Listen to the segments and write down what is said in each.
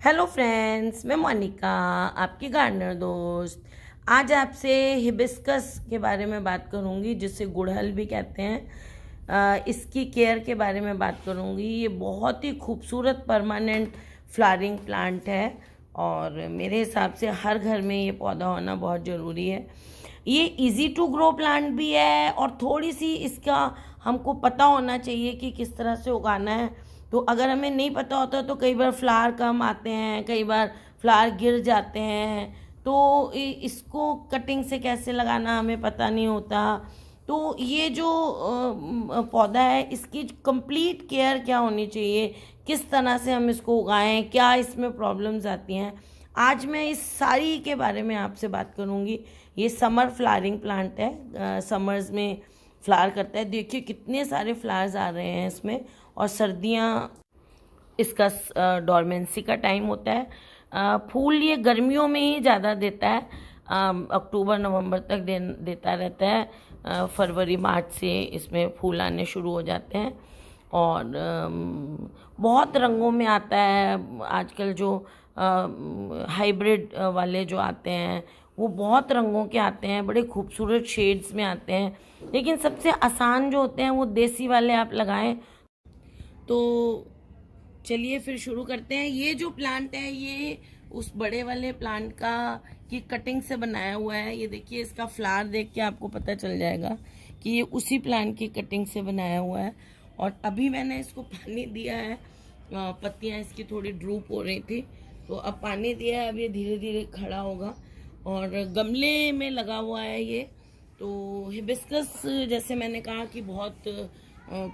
Hello friends, मैं मोनिका, आपकी gardener दोस्त। आज आपसे हिबिस्कस के बारे में बात करूंगी, जिसे गुड़हल भी कहते हैं। इसकी केयर के बारे में बात करूंगी। ये बहुत ही खूबसूरत परमानेंट फ्लावरिंग प्लांट है और मेरे हिसाब से हर घर में ये पौधा होना बहुत ज़रूरी है। ये इजी टू ग्रो प्लांट भी है और थोड़ी सी इसका हमको पता होना चाहिए कि किस तरह से उगाना है। तो अगर हमें नहीं पता होता तो कई बार फ्लावर कम आते हैं, कई बार फ्लावर गिर जाते हैं। तो इसको कटिंग से कैसे लगाना हमें पता नहीं होता। तो ये जो पौधा है, इसकी कंप्लीट केयर क्या होनी चाहिए, किस तरह से हम इसको उगाएं, क्या इसमें प्रॉब्लम्स आती हैं, आज मैं इस सारी के बारे में आपसे बात करूंगी। ये समर फ्लावरिंग प्लांट है, समर्स में फ्लावर करता है। देखिए कितने सारे फ्लावर्स आ रहे हैं इसमें। और सर्दियाँ इसका डॉर्मेंसी का टाइम होता है। फूल ये गर्मियों में ही ज़्यादा देता है, अक्टूबर नवंबर तक देता रहता है। फरवरी मार्च से इसमें फूल आने शुरू हो जाते हैं और बहुत रंगों में आता है। आजकल जो हाइब्रिड वाले जो आते हैं वो बहुत रंगों के आते हैं, बड़े खूबसूरत शेड्स में आते हैं। लेकिन सबसे आसान जो होते हैं वो देसी वाले आप लगाएं। तो चलिए फिर शुरू करते हैं। ये जो प्लांट है ये उस बड़े वाले प्लांट का की कटिंग से बनाया हुआ है। ये देखिए, इसका फ्लावर देख के आपको पता चल जाएगा कि ये उसी प्लांट की कटिंग से बनाया हुआ है। और अभी मैंने इसको पानी दिया है, पत्तियां इसकी थोड़ी ड्रूप हो रही थी, तो अब पानी दिया है। अब ये धीरे धीरे खड़ा होगा और गमले में लगा हुआ है ये। तो हिबिस्कस, जैसे मैंने कहा कि बहुत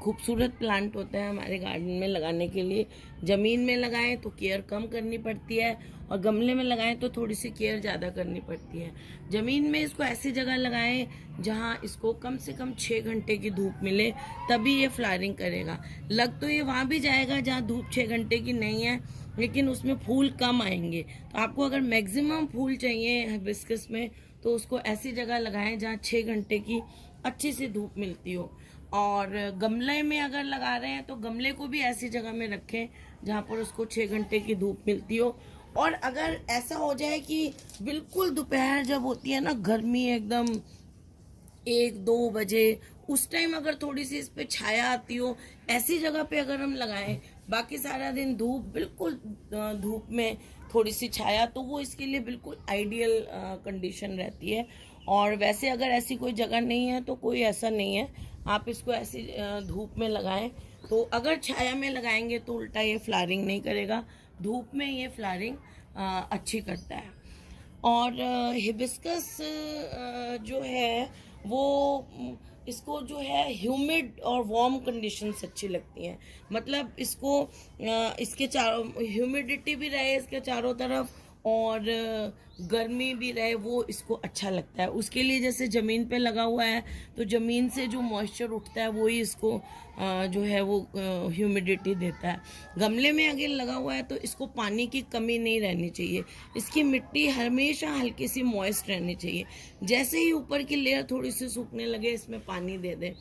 खूबसूरत प्लांट होता है हमारे गार्डन में लगाने के लिए। ज़मीन में लगाएं तो केयर कम करनी पड़ती है और गमले में लगाएं तो थोड़ी सी केयर ज़्यादा करनी पड़ती है। ज़मीन में इसको ऐसी जगह लगाएं जहां इसको कम से कम 6 घंटे की धूप मिले, तभी ये फ्लावरिंग करेगा। लग तो ये वहाँ भी जाएगा जहाँ धूप 6 घंटे की नहीं है, लेकिन उसमें फूल कम आएंगे। तो आपको अगर मैक्सिमम फूल चाहिए हिबिस्कस में तो उसको ऐसी जगह लगाएं जहाँ 6 घंटे की अच्छी सी धूप मिलती हो। और गमले में अगर लगा रहे हैं तो गमले को भी ऐसी जगह में रखें जहाँ पर उसको 6 घंटे की धूप मिलती हो। और अगर ऐसा हो जाए कि बिल्कुल दोपहर जब होती है ना, गर्मी एकदम 1-2 बजे, उस टाइम अगर थोड़ी सी इस पे छाया आती हो, ऐसी जगह पे अगर हम लगाएं, बाकी सारा दिन धूप, बिल्कुल धूप में थोड़ी सी छाया, तो वो इसके लिए बिल्कुल आइडियल कंडीशन रहती है। और वैसे अगर ऐसी कोई जगह नहीं है तो कोई ऐसा नहीं है, आप इसको ऐसी धूप में लगाएं। तो अगर छाया में लगाएंगे तो उल्टा ये फ्लावरिंग नहीं करेगा, धूप में ये फ्लावरिंग अच्छी करता है। और हिबिस्कस जो है वो इसको जो है ह्यूमिड और वार्म कंडीशंस अच्छी लगती हैं। मतलब इसको इसके चारों ह्यूमिडिटी भी रहे इसके चारों तरफ और गर्मी भी रहे, वो इसको अच्छा लगता है। उसके लिए जैसे ज़मीन पे लगा हुआ है तो ज़मीन से जो मॉइस्चर उठता है वही इसको जो है वो ह्यूमिडिटी देता है। गमले में अगर लगा हुआ है तो इसको पानी की कमी नहीं रहनी चाहिए, इसकी मिट्टी हमेशा हल्की सी मॉइस्ट रहनी चाहिए। जैसे ही ऊपर की लेयर थोड़ी सी सूखने लगे इसमें पानी दे दें।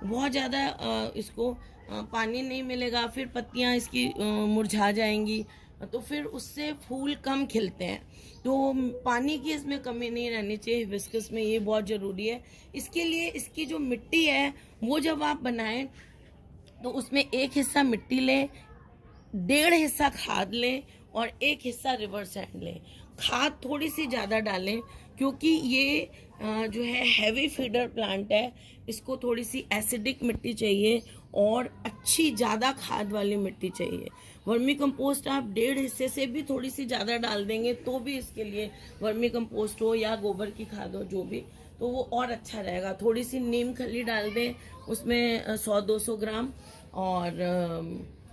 बहुत ज़्यादा इसको पानी नहीं मिलेगा, फिर पत्तियाँ इसकी मुरझा जाएंगी, तो फिर उससे फूल कम खिलते हैं। तो पानी की इसमें कमी नहीं रहनी चाहिए हिबिस्कस में, ये बहुत ज़रूरी है। इसके लिए इसकी जो मिट्टी है वो जब आप बनाएं तो उसमें 1 हिस्सा मिट्टी लें, 1.5 हिस्सा खाद लें और 1 हिस्सा रिवर सैंड लें। खाद थोड़ी सी ज़्यादा डालें क्योंकि ये जो है हैवी फीडर प्लांट है, इसको थोड़ी सी एसिडिक मिट्टी चाहिए और अच्छी ज़्यादा खाद वाली मिट्टी चाहिए। वर्मी कंपोस्ट आप 1.5 हिस्से से भी थोड़ी सी ज़्यादा डाल देंगे तो भी इसके लिए, वर्मी कंपोस्ट हो या गोबर की खाद हो जो भी, तो वो और अच्छा रहेगा। थोड़ी सी नीम खली डाल दें उसमें 100-200 ग्राम, और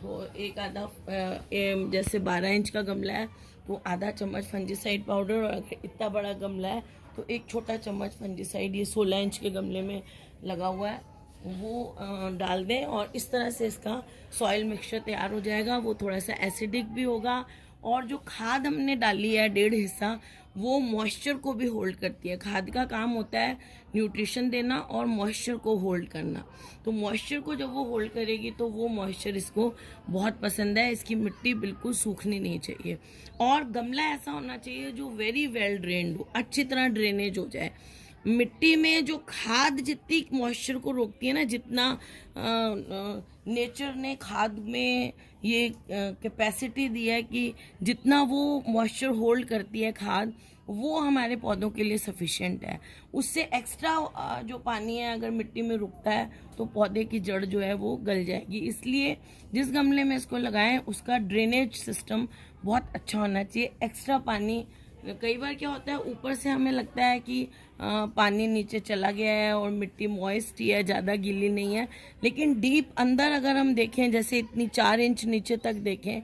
तो एक आधा जैसे 12 इंच का गमला है तो आधा चम्मच फंजीसाइड पाउडर, और इतना बड़ा गमला है तो 1 छोटा चम्मच फंजीसाइड। ये 16 इंच के गमले में लगा हुआ है वो डाल दें और इस तरह से इसका सॉइल मिक्सचर तैयार हो जाएगा। वो थोड़ा सा एसिडिक भी होगा और जो खाद हमने डाली है 1.5 हिस्सा, वो मॉइस्चर को भी होल्ड करती है। खाद का काम होता है न्यूट्रिशन देना और मॉइस्चर को होल्ड करना। तो मॉइस्चर को जब वो होल्ड करेगी तो वो मॉइस्चर इसको बहुत पसंद है। इसकी मिट्टी बिल्कुल सूखनी नहीं चाहिए और गमला ऐसा होना चाहिए जो वेरी वेल ड्रेन्ड हो, अच्छी तरह ड्रेनेज हो जाए। मिट्टी में जो खाद जितनी मॉइस्चर को रोकती है ना, जितना नेचर ने खाद में ये कैपेसिटी दी है कि जितना वो मॉइस्चर होल्ड करती है खाद, वो हमारे पौधों के लिए सफिशिएंट है। उससे एक्स्ट्रा जो पानी है अगर मिट्टी में रुकता है तो पौधे की जड़ जो है वो गल जाएगी। इसलिए जिस गमले में इसको लगाएं उसका ड्रेनेज सिस्टम बहुत अच्छा होना चाहिए। एक्स्ट्रा पानी, कई बार क्या होता है ऊपर से हमें लगता है कि पानी नीचे चला गया है और मिट्टी मॉइस्ट ही है, ज़्यादा गीली नहीं है, लेकिन डीप अंदर अगर हम देखें, जैसे इतनी 4 इंच नीचे तक देखें,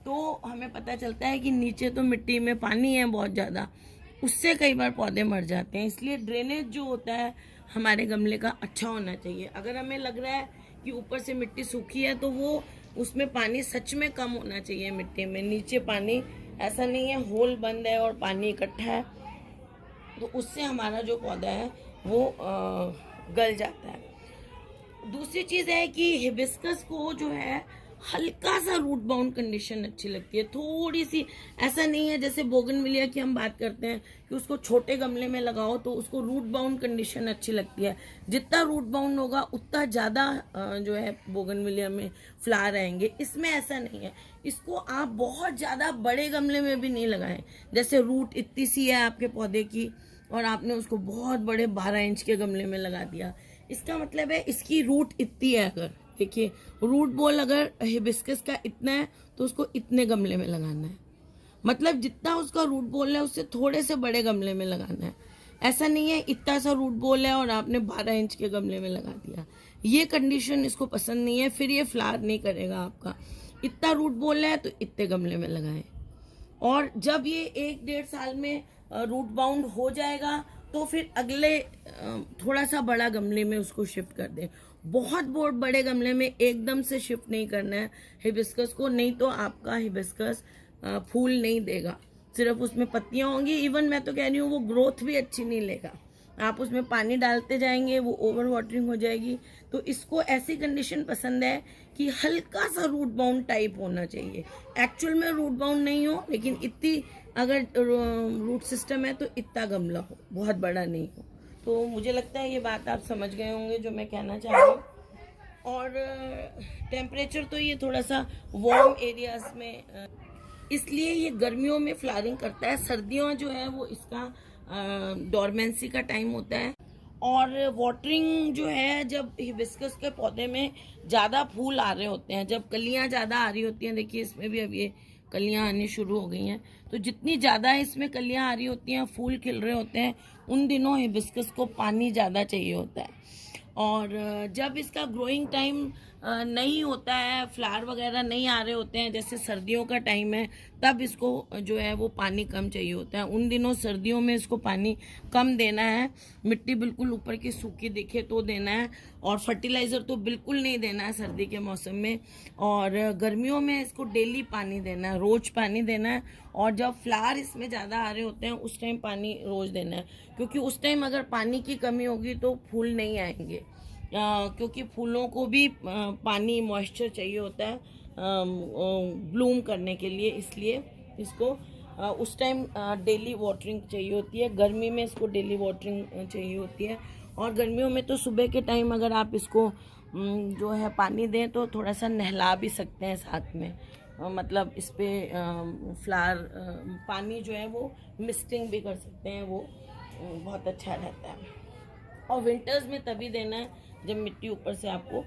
तो हमें पता चलता है कि नीचे तो मिट्टी में पानी है बहुत ज़्यादा। उससे कई बार पौधे मर जाते हैं। इसलिए ड्रेनेज जो होता है हमारे गमले का अच्छा होना चाहिए। अगर हमें लग रहा है कि ऊपर से मिट्टी सूखी है तो वो उसमें पानी सच में कम होना चाहिए। मिट्टी में नीचे पानी, ऐसा नहीं है होल बंद है और पानी इकट्ठा है, तो उससे हमारा जो पौधा है वो गल जाता है। दूसरी चीज़ है कि हिबिस्कस को जो है हल्का सा रूट बाउंड कंडीशन अच्छी लगती है, थोड़ी सी। ऐसा नहीं है जैसे बोगनविलिया की हम बात करते हैं कि उसको छोटे गमले में लगाओ तो उसको रूट बाउंड कंडीशन अच्छी लगती है। जितना रूट बाउंड होगा उतना ज़्यादा जो है बोगनविलिया में फ्लावर आएंगे। इसमें ऐसा नहीं है। इसको आप बहुत ज़्यादा बड़े गमले में भी नहीं लगाएं। जैसे रूट इतनी सी है आपके पौधे की और आपने उसको बहुत बड़े 12 इंच के गमले में लगा दिया, इसका मतलब है इसकी रूट इतनी है। अगर देखिए रूट बॉल अगर हिबिस्कस का इतना है तो उसको इतने गमले में लगाना है, मतलब जितना उसका रूट बॉल है उससे थोड़े से बड़े गमले में लगाना है। ऐसा नहीं है इतना सा रूट बॉल है और आपने 12 इंच के गमले में लगा दिया। ये कंडीशन इसको पसंद नहीं है, फिर ये फ्लावर नहीं करेगा आपका। इतना रूट बॉल है तो इतने गमले में लगाएं और जब ये 1-1.5 साल में रूट बाउंड हो जाएगा तो फिर अगले थोड़ा सा बड़ा गमले में उसको शिफ्ट कर दें। बहुत बहुत बड़े गमले में एकदम से शिफ्ट नहीं करना है हिबिस्कस को, नहीं तो आपका हिबिस्कस फूल नहीं देगा, सिर्फ उसमें पत्तियां होंगी। इवन मैं तो कह रही हूँ वो ग्रोथ भी अच्छी नहीं लेगा। आप उसमें पानी डालते जाएंगे, वो ओवर वाटरिंग हो जाएगी। तो इसको ऐसी कंडीशन पसंद है कि हल्का सा रूट बाउंड टाइप होना चाहिए। एक्चुअल में रूट बाउंड नहीं हो, लेकिन इतनी अगर रूट सिस्टम है तो इतना गमला हो, बहुत बड़ा नहीं हो। तो मुझे लगता है ये बात आप समझ गए होंगे जो मैं कहना चाह रही हूँ। और टेम्परेचर तो ये थोड़ा सा वार्म एरियाज में, इसलिए ये गर्मियों में फ्लावरिंग करता है। सर्दियों जो है वो इसका डॉर्मेंसी का टाइम होता है। और वाटरिंग जो है जब हिबिस्कस के पौधे में ज़्यादा फूल आ रहे होते हैं, जब कलियां ज़्यादा आ रही होती हैं, देखिए इसमें भी अब ये कलियां आनी शुरू हो गई हैं, तो जितनी ज़्यादा इसमें कलियां आ रही होती हैं, फूल खिल रहे होते हैं, उन दिनों हिबिस्कस को पानी ज़्यादा चाहिए होता है। और जब इसका ग्रोइंग टाइम नहीं होता है, फ्लावर वगैरह नहीं आ रहे होते हैं, जैसे सर्दियों का टाइम है, तब इसको जो है वो पानी कम चाहिए होता है। उन दिनों सर्दियों में इसको पानी कम देना है। मिट्टी बिल्कुल ऊपर की सूखी दिखे तो देना है, और फर्टिलाइज़र तो बिल्कुल नहीं देना है सर्दी के मौसम में। और गर्मियों में इसको डेली पानी देना है, रोज़ पानी देना है। और जब फ्लावर इसमें ज़्यादा आ रहे होते हैं उस टाइम पानी रोज़ देना है, क्योंकि उस टाइम अगर पानी की कमी होगी तो फूल नहीं आएंगे, क्योंकि फूलों को भी पानी मॉइस्चर चाहिए होता है ब्लूम करने के लिए। इसलिए इसको उस टाइम डेली वाटरिंग चाहिए होती है। गर्मी में इसको डेली वाटरिंग चाहिए होती है। और गर्मियों में तो सुबह के टाइम अगर आप इसको जो है पानी दें तो थोड़ा सा नहला भी सकते हैं साथ में, मतलब इस पर फ्लावर पानी जो है वो मिस्टिंग भी कर सकते हैं, वो बहुत अच्छा रहता है। और विंटर्स में तभी देना है जब मिट्टी ऊपर से आपको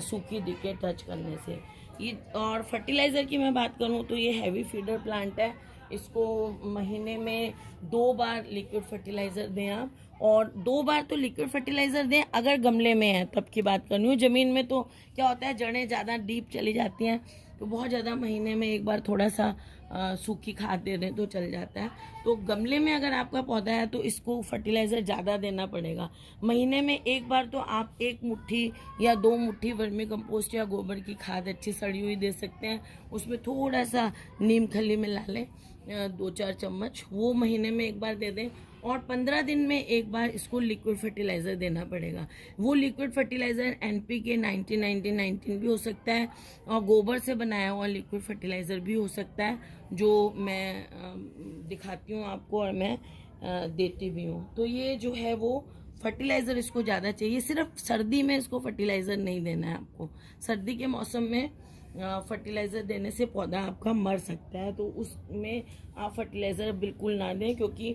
सूखी दिखे टच करने से। ये और फर्टिलाइज़र की मैं बात करूँ तो ये हैवी फीडर प्लांट है। इसको महीने में 2 बार लिक्विड फर्टिलाइज़र दें आप, और 2 बार तो लिक्विड फर्टिलाइज़र दें अगर गमले में है तब की बात करनी हूँ। ज़मीन में तो क्या होता है, जड़ें ज़्यादा डीप चली जाती हैं तो बहुत ज़्यादा महीने में 1 बार थोड़ा सा सूखी खाद दे दें तो चल जाता है। तो गमले में अगर आपका पौधा है तो इसको फर्टिलाइज़र ज़्यादा देना पड़ेगा। महीने में एक बार तो आप 1 मुट्ठी या 2 मुट्ठी वर्मी कंपोस्ट या गोबर की खाद अच्छी सड़ी हुई दे सकते हैं। उसमें थोड़ा सा नीम खली मिला लें, 2-4 चम्मच, वो महीने में एक बार दे दें। और 15 दिन में एक बार इसको लिक्विड फर्टिलाइज़र देना पड़ेगा। वो लिक्विड फर्टिलाइज़र NPK 90-90-19 भी हो सकता है और गोबर से बनाया हुआ लिक्विड फर्टिलाइज़र भी हो सकता है, जो मैं दिखाती हूँ आपको और मैं देती भी हूँ। तो ये जो है वो फर्टिलाइज़र इसको ज़्यादा चाहिए। सिर्फ सर्दी में इसको फर्टिलाइज़र नहीं देना है आपको। सर्दी के मौसम में फर्टिलाइज़र देने से पौधा आपका मर सकता है, तो उसमें आप फर्टिलाइज़र बिल्कुल ना दें, क्योंकि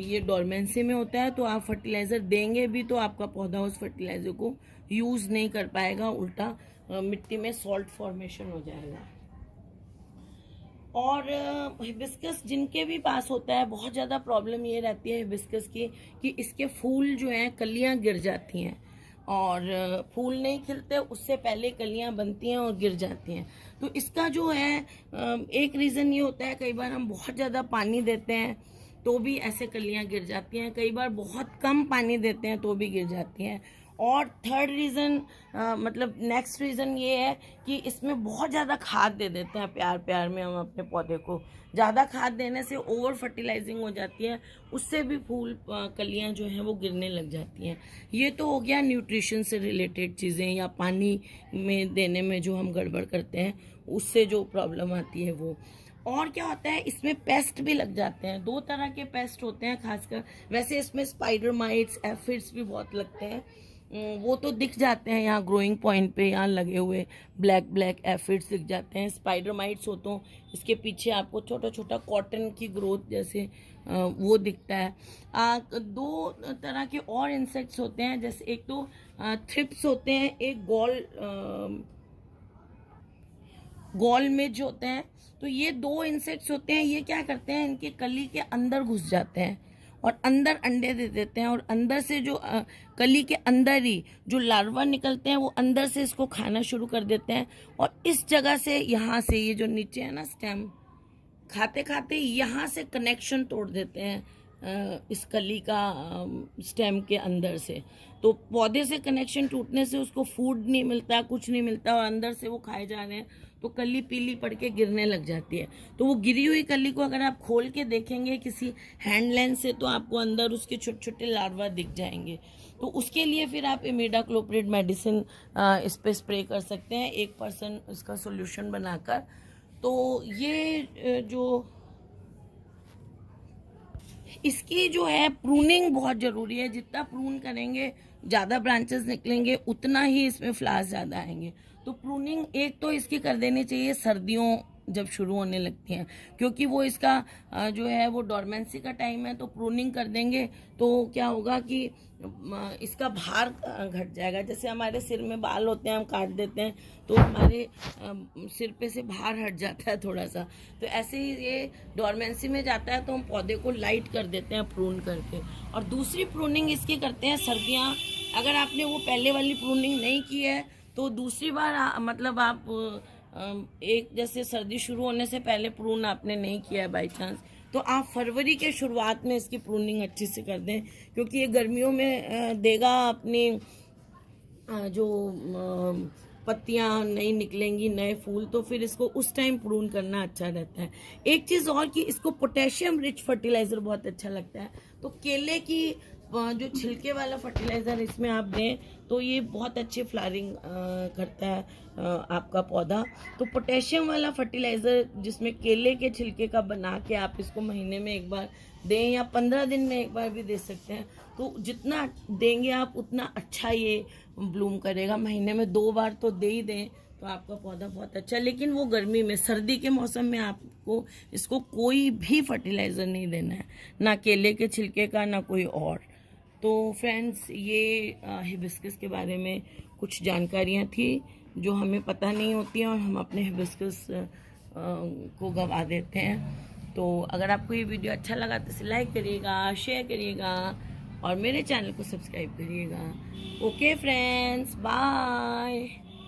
ये डोरमेंसी में होता है। तो आप फर्टिलाइज़र देंगे भी तो आपका पौधा उस फर्टिलाइज़र को यूज़ नहीं कर पाएगा, उल्टा मिट्टी में सॉल्ट फॉर्मेशन हो जाएगा। और हिबिस्कस जिनके भी पास होता है, बहुत ज़्यादा प्रॉब्लम ये रहती है हिबिस्कस की कि इसके फूल जो हैं कलियां गिर जाती हैं, और फूल नहीं खिलते उससे पहले कलियां बनती हैं और गिर जाती हैं। तो इसका जो है एक रीज़न ये होता है, कई बार हम बहुत ज़्यादा पानी देते हैं तो भी ऐसे कलियां गिर जाती हैं, कई बार बहुत कम पानी देते हैं तो भी गिर जाती हैं। और थर्ड रीज़न मतलब नेक्स्ट रीज़न ये है कि इसमें बहुत ज़्यादा खाद दे देते हैं प्यार प्यार में हम अपने पौधे को। ज़्यादा खाद देने से ओवर फर्टिलाइजिंग हो जाती है, उससे भी फूल कलियां जो हैं वो गिरने लग जाती हैं। ये तो हो गया न्यूट्रिशन से रिलेटेड चीज़ें, या पानी में देने में जो हम गड़बड़ करते हैं उससे जो प्रॉब्लम आती है वो। और क्या होता है, इसमें पेस्ट भी लग जाते हैं। 2 तरह के पेस्ट होते हैं खासकर। वैसे इसमें स्पाइडर माइट्स, एफिड्स भी बहुत लगते हैं, वो तो दिख जाते हैं यहाँ ग्रोइंग पॉइंट पे, यहाँ लगे हुए ब्लैक एफिड्स दिख जाते हैं। स्पाइडर माइट्स हो तो इसके पीछे आपको छोटा छोटा कॉटन की ग्रोथ जैसे वो दिखता है। 2 तरह के और इंसेक्ट्स होते हैं, जैसे एक तो थ्रिप्स होते हैं, एक गॉल मिज होते हैं। तो ये 2 इंसेक्ट्स होते हैं। ये क्या करते हैं, इनके कली के अंदर घुस जाते हैं और अंदर अंडे दे देते हैं, और अंदर से जो कली के अंदर ही जो लार्वा निकलते हैं वो अंदर से इसको खाना शुरू कर देते हैं। और इस जगह से, यहाँ से, ये जो नीचे है ना स्टेम, खाते खाते यहाँ से कनेक्शन तोड़ देते हैं इस कली का स्टेम के अंदर से। तो पौधे से कनेक्शन टूटने से उसको फूड नहीं मिलता, कुछ नहीं मिलता, और अंदर से वो खाए जा रहे हैं, तो कली पीली पड़ के गिरने लग जाती है। तो वो गिरी हुई कली को अगर आप खोल के देखेंगे किसी हैंड लेंस से, तो आपको अंदर उसके छोटे छोटे लार्वा दिख जाएंगे। तो उसके लिए फिर आप इमिडाक्लोप्रिड मेडिसिन इस पर स्प्रे कर सकते हैं, 1% इसका सोल्यूशन बनाकर। तो ये जो इसकी जो है प्रूनिंग बहुत ज़रूरी है। जितना प्रून करेंगे, ज़्यादा ब्रांचेस निकलेंगे, उतना ही इसमें फ्लावर्स ज़्यादा आएंगे। तो प्रूनिंग एक तो इसकी कर देनी चाहिए सर्दियों जब शुरू होने लगती हैं, क्योंकि वो इसका जो है वो डोरमेंसी का टाइम है। तो प्रूनिंग कर देंगे तो क्या होगा कि इसका भार घट जाएगा। जैसे हमारे सिर में बाल होते हैं, हम काट देते हैं तो हमारे सिर पे से भार हट जाता है थोड़ा सा। तो ऐसे ही ये डोरमेंसी में जाता है, तो हम पौधे को लाइट कर देते हैं प्रून करके। और दूसरी प्रूनिंग इसकी करते हैं सर्दियाँ। अगर आपने वो पहले वाली प्रूनिंग नहीं की है तो दूसरी बार मतलब आप एक, जैसे सर्दी शुरू होने से पहले प्रून आपने नहीं किया है बाई चांस, तो आप फरवरी के शुरुआत में इसकी प्रूनिंग अच्छी से कर दें, क्योंकि ये गर्मियों में देगा अपनी जो पत्तियां नई निकलेंगी, नए फूल, तो फिर इसको उस टाइम प्रून करना अच्छा रहता है। एक चीज़ और कि इसको पोटेशियम रिच फर्टिलाइज़र बहुत अच्छा लगता है। तो केले की जो छिलके वाला फर्टिलाइज़र इसमें आप दें तो ये बहुत अच्छी फ्लावरिंग करता है आपका पौधा। तो पोटेशियम वाला फर्टिलाइज़र जिसमें केले के छिलके का बना के आप इसको महीने में एक बार दें, या 15 दिन में एक बार भी दे सकते हैं। तो जितना देंगे आप उतना अच्छा ये ब्लूम करेगा। महीने में 2 बार तो दे ही दें तो आपका पौधा बहुत अच्छा। लेकिन वो गर्मी में, सर्दी के मौसम में आपको इसको कोई भी फर्टिलाइज़र नहीं देना है, ना केले के छिलके का, ना कोई और। तो फ्रेंड्स, ये हिबिस्कस के बारे में कुछ जानकारियाँ थी जो हमें पता नहीं होती हैं, और हम अपने हिबिस्कस को गंवा देते हैं। तो अगर आपको ये वीडियो अच्छा लगा तो इसे लाइक करिएगा, शेयर करिएगा, और मेरे चैनल को सब्सक्राइब करिएगा। Okay friends, bye.